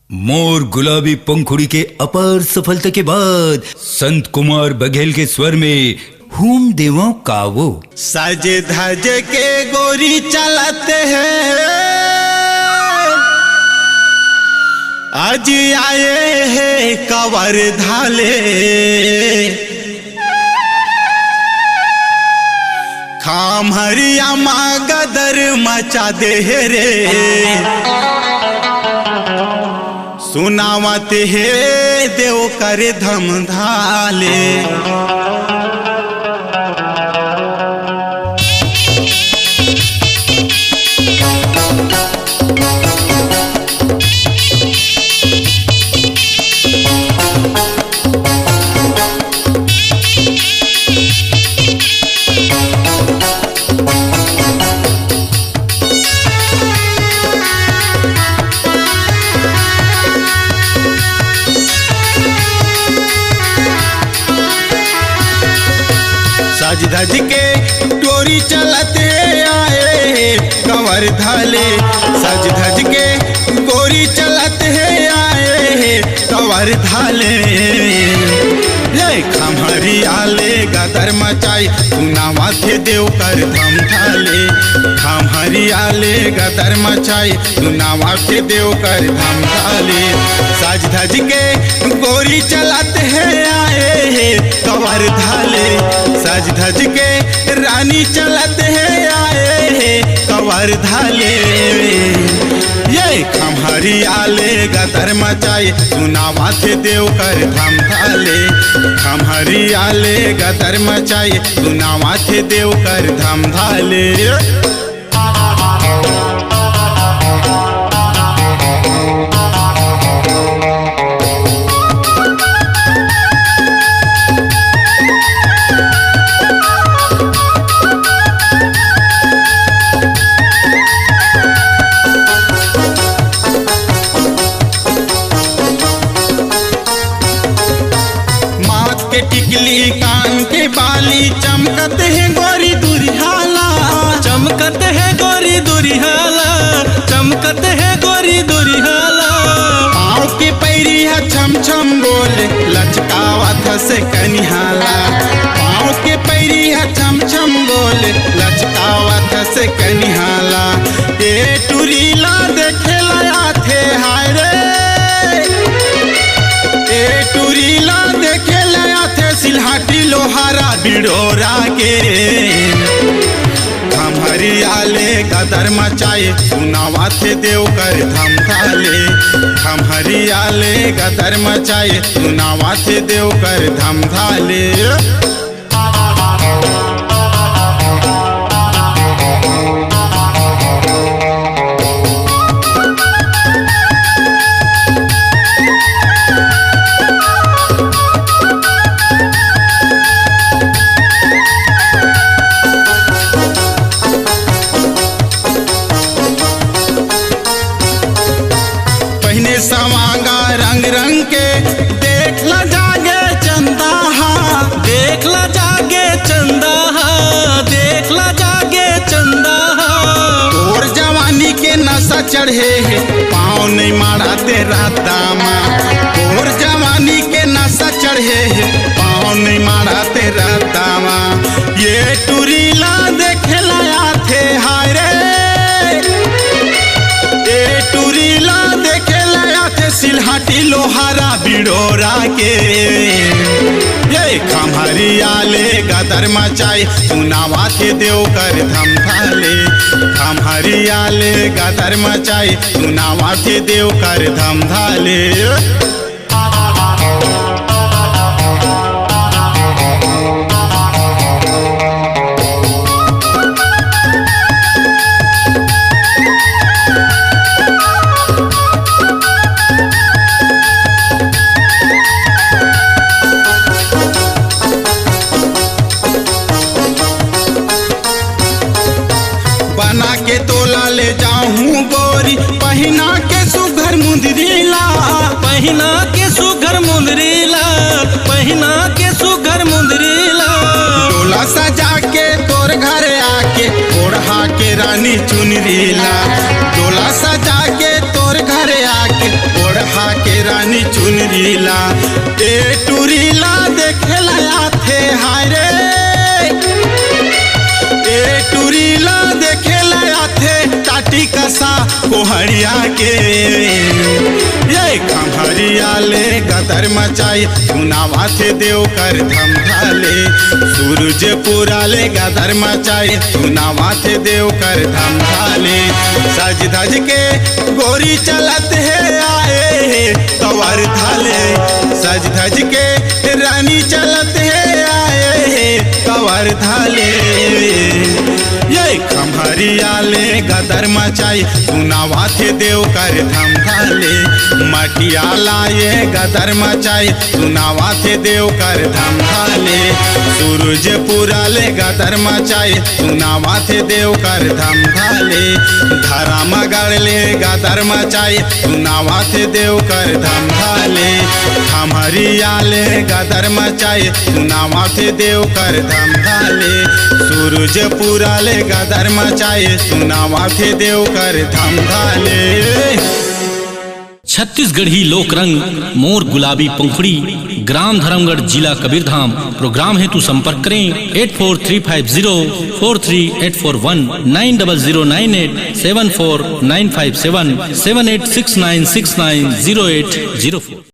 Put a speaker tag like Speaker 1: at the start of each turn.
Speaker 1: मोर गुलाबी पंखुड़ी के अपार सफलता के बाद संत कुमार बघेल के स्वर में हुम देवों कावो
Speaker 2: सज धज के गोरी चलते हैं, आज आए हैं कवर धाले, खाम हरिया माँ गदर मचा दे रे, सुनावत है देव कर धम धाले। सज धज के डोरी चलते आए कंवर धाले, सज धज के गोरी चलते आए कंवर धाले, खमहरी आले गदर मचाई सुनावा थे देव कर धम धाले, खमहरी आले गदर मचाई सुनावा थे देव कर धम धाले। सज धज के गोरी चलते आए कंवर धाले, सज धज के रानी चलते हैं आए कंवर धाले, ये खमहरी आले गदर मचाई सुनावा थे देव कर धम धाले, खमहरी आले गदर मचाई सुनावा थे देव कर धम धाले। टिकली कान के बाली चमकत है गोरी दुरिहाला,
Speaker 3: चमकत है गोरी दुरिहाला, चमकत है गोरी दुरिहाला।
Speaker 2: पाँव के पैरी है छम छम बोले लचकावत से कनिहाला, पाँव के पैरी है छम छम बोले लचकावत से कनिहाला। ए टुरीला देखे लया थे हाय रे, ए टुरीला देखे सिलहाटी लोहारा बिडोरा के, खमहरी आले गदर मचाए सुनावा थे देव कर धम धाले, खमहरी आले गदर मचाए सुनावा थे देव कर धम धाले। सवांगा रंग रंग के देख ला जागे चंदा,
Speaker 3: देख ला जागे चंदा, देख ला जागे चंदा।
Speaker 2: तोर जवानी के नशा चढ़े है पाँव नहीं मारा तेरा दामा, तोर जवानी के नशा चढ़े है पाँव नहीं मारा तेरा दामा। ये टुरीला देखे लाया थे हाय रे, ये टुरीला देखे सिलहाटी लोहारा बिडोरा के, ये खमहरी आले गदर मचाई सुनावा थे देव कर धम धाले, खमहरी आले गदर मचाई सुनावा थे देव कर धम धाले। बना के तोला ले जाऊं गोरी पहिना के सुघर मुंदरीला,
Speaker 3: पहिना के सुघर मुंदरीला, पहिना के सुघर मुंदरीला।
Speaker 2: तोला सजा के तोर घर आके ओढ़ा के रानी चुनरीला, तोला सजा के तोर घर आके ओढ़ा चुनरीला ए टुरीला देखेला आथे हाय रे ए टुरीला देखेला आथे टाटी कसा कोहड़िया के ये खम्हरिया ले गदर मचाई सुनावा थे देव कर धम धाले सूरज पूरा ले गदर मचाई सुनावा थे देव कर धम धाले सज धज के गोरी चलत है आए तवर धाले सज धज के रानी चलत है आए तवर धाले ये खम्हरिया ले गदर मचाई सुनावा थे देव कर धम धाले मटिया लाए गदर मचाई सुनावा थे देव कर धम धाले सूरज पूरा ले गदर मचाई सुनावा थे देव कर धम धाले धरा मगड़ ले गदर मचाई सुनावा थे देव कर धम धाले खम्हरिया ले गदर मचाई सुनावा थे देव कर धम धाले सूरज पूरा ले गदर मचाए सुनावा थे देव कर धम धाले।
Speaker 3: छत्तीसगढ़ी लोक रंग मोर गुलाबी पंखुड़ी, ग्राम धर्मगढ़, जिला कबीरधाम। प्रोग्राम हेतु संपर्क करें 8435043841 9009874957 7869690804।